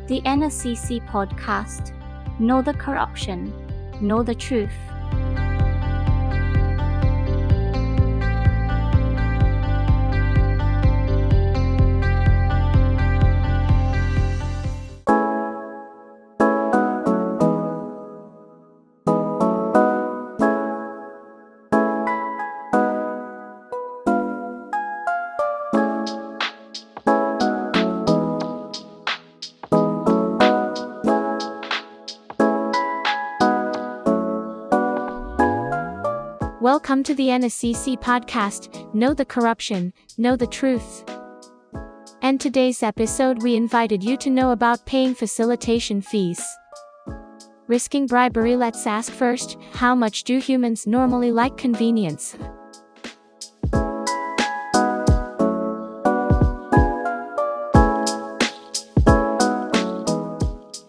The Nacc Podcast. Know the corruption. Know the truth. Welcome to the Nacc Podcast, Know the Corruption, Know the Truth. And today's episode we invited you to know about paying facilitation fees. Risking bribery. Let's ask first, how much do humans normally like convenience?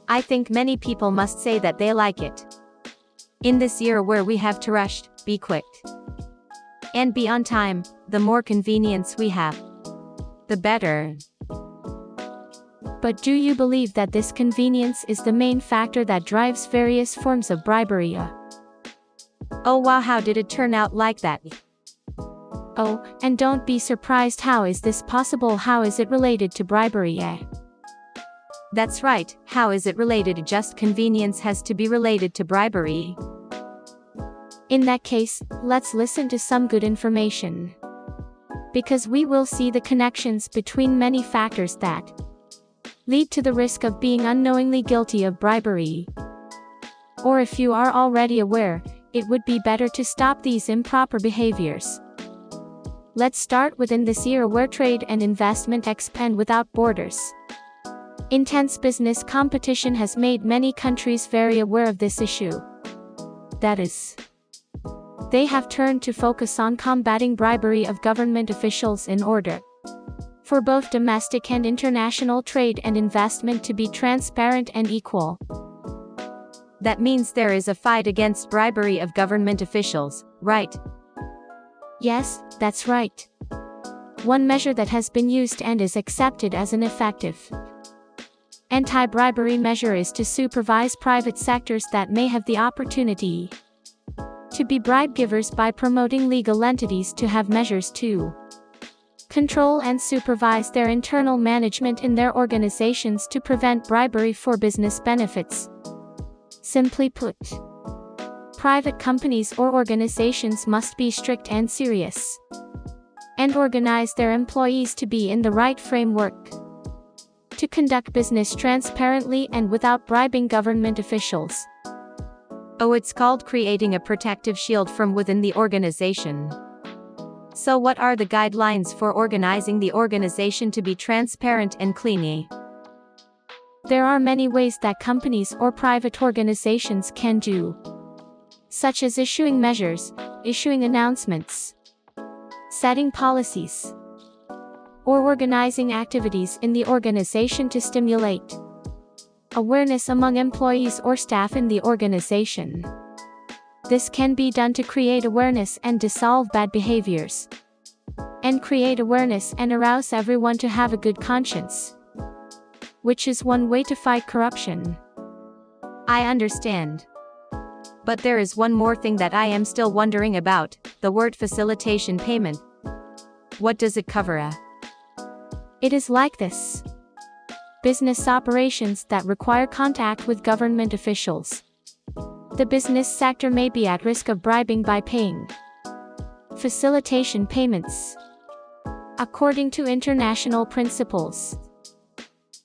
I think many people must say that they like it. In this year where we have to rush, be quick, and be on time, the more convenience we have, the better. But do you believe that this convenience is the main factor that drives various forms of bribery? Oh wow, how did it turn out like that? Oh, and don't be surprised, how is this possible? How is it related to bribery? That's right, how is it related? Just convenience has to be related to bribery. In that case, let's listen to some good information. Because we will see the connections between many factors that lead to the risk of being unknowingly guilty of bribery. Or if you are already aware, it would be better to stop these improper behaviors. Let's start within this era where trade and investment expand without borders. Intense business competition has made many countries very aware of this issue. That is, they have turned to focus on combating bribery of government officials in order for both domestic and international trade and investment to be transparent and equal. That means there is a fight against bribery of government officials, right? Yes, that's right. One measure that has been used and is accepted as an effective anti-bribery measure is to supervise private sectors that may have the opportunity to be bribe givers by promoting legal entities to have measures to control and supervise their internal management in their organizations to prevent bribery for business benefits. Simply put, private companies or organizations must be strict and serious, and organize their employees to be in the right framework to conduct business transparently and without bribing government officials. Oh, it's called creating a protective shield from within the organization. So what are the guidelines for organizing the organization to be transparent and clean? There are many ways that companies or private organizations can do, such as issuing measures, issuing announcements, setting policies, or organizing activities in the organization to stimulate awareness among employees or staff in the organization. This can be done to create awareness and dissolve bad behaviors, and create awareness and arouse everyone to have a good conscience, which is one way to fight corruption. I understand. But there is one more thing that I am still wondering about, the word facilitation payment. What does it cover? It is like this. Business operations that require contact with government officials. The business sector may be at risk of bribing by paying facilitation payments. According to international principles,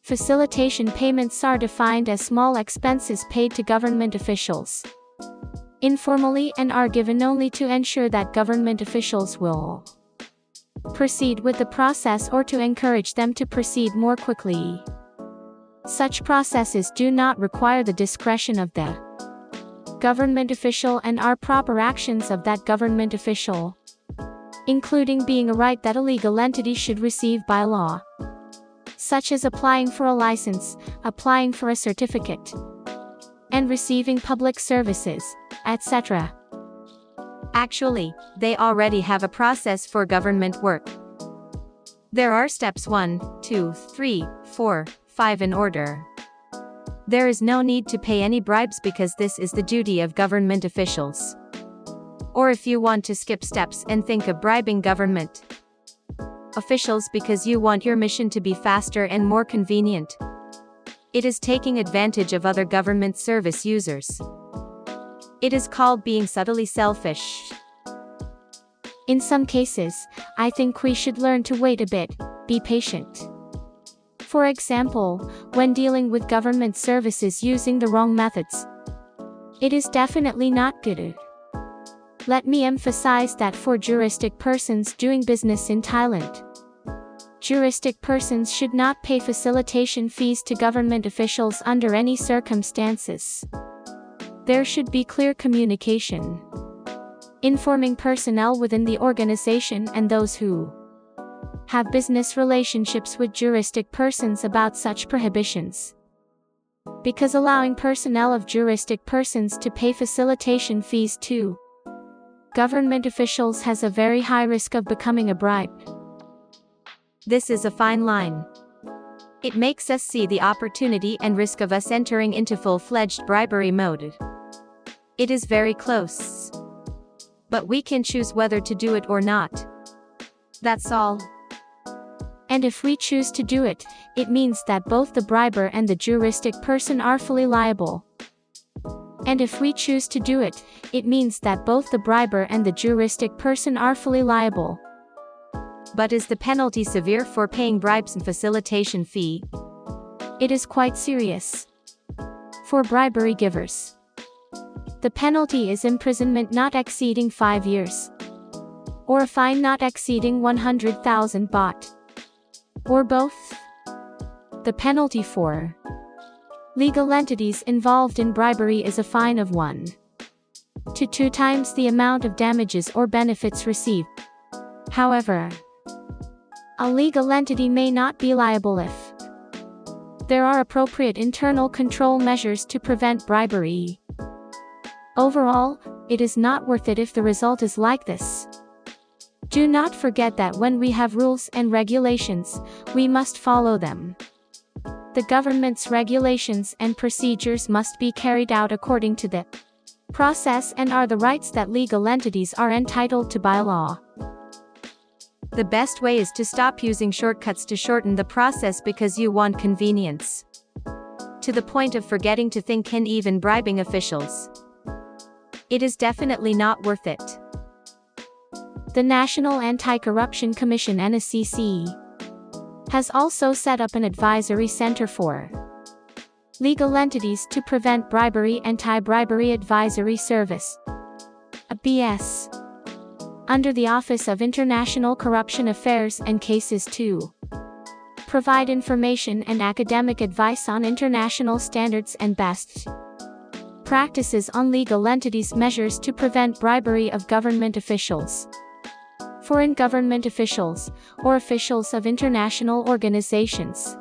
facilitation payments are defined as small expenses paid to government officials informally and are given only to ensure that government officials will proceed with the process or to encourage them to proceed more quickly. Such processes do not require the discretion of the government official and are proper actions of that government official, including being a right that a legal entity should receive by law, such as applying for a license, applying for a certificate, and receiving public services, etc. Actually, they already have a process for government work. There are steps 1, 2, 3, 4, 5 in order. There is no need to pay any bribes because this is the duty of government officials. Or if you want to skip steps and think of bribing government officials because you want your mission to be faster and more convenient, it is taking advantage of other government service users. It is called being subtly selfish. In some cases, I think we should learn to wait a bit, be patient. For example, when dealing with government services using the wrong methods, it is definitely not good. Let me emphasize that for juristic persons doing business in Thailand, juristic persons should not pay facilitation fees to government officials under any circumstances. There should be clear communication, informing personnel within the organization and those who have business relationships with juristic persons about such prohibitions. Because allowing personnel of juristic persons to pay facilitation fees to government officials has a very high risk of becoming a bribe. This is a fine line. It makes us see the opportunity and risk of us entering into full-fledged bribery mode. It is very close. But we can choose whether to do it or not. That's all. And if we choose to do it, it means that both the briber and the juristic person are fully liable. And if we choose to do it, it means that both the briber and the juristic person are fully liable. But is the penalty severe for paying bribes and facilitation fee? It is quite serious. For bribery givers, the penalty is imprisonment not exceeding 5 years, or a fine not exceeding 100,000 baht, or both. The penalty for legal entities involved in bribery is a fine of 1 to 2 times the amount of damages or benefits received. However, a legal entity may not be liable if there are appropriate internal control measures to prevent bribery. Overall, it is not worth it if the result is like this. Do not forget that when we have rules and regulations, we must follow them. The government's regulations and procedures must be carried out according to the process and are the rights that legal entities are entitled to by law. The best way is to stop using shortcuts to shorten the process because you want convenience, to the point of forgetting to think and even bribing officials. It is definitely not worth it. The National Anti-Corruption Commission (NACC) has also set up an advisory center for legal entities to prevent bribery, Anti-Bribery Advisory Service (ABS), under the Office of International Corruption Affairs and Cases to provide information and academic advice on international standards and best practices on legal entities' measures to prevent bribery of government officials. Foreign government officials, or officials of international organizations.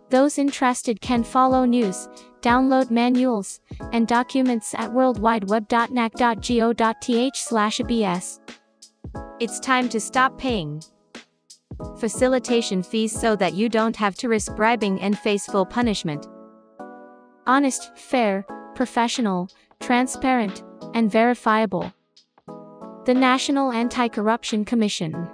Those interested can follow news, download manuals, and documents at worldwideweb.nacc.go.th/abs. It's time to stop paying facilitation fees so that you don't have to risk bribing and face full punishment. Honest, fair, professional, transparent, and verifiable. The National Anti-Corruption Commission.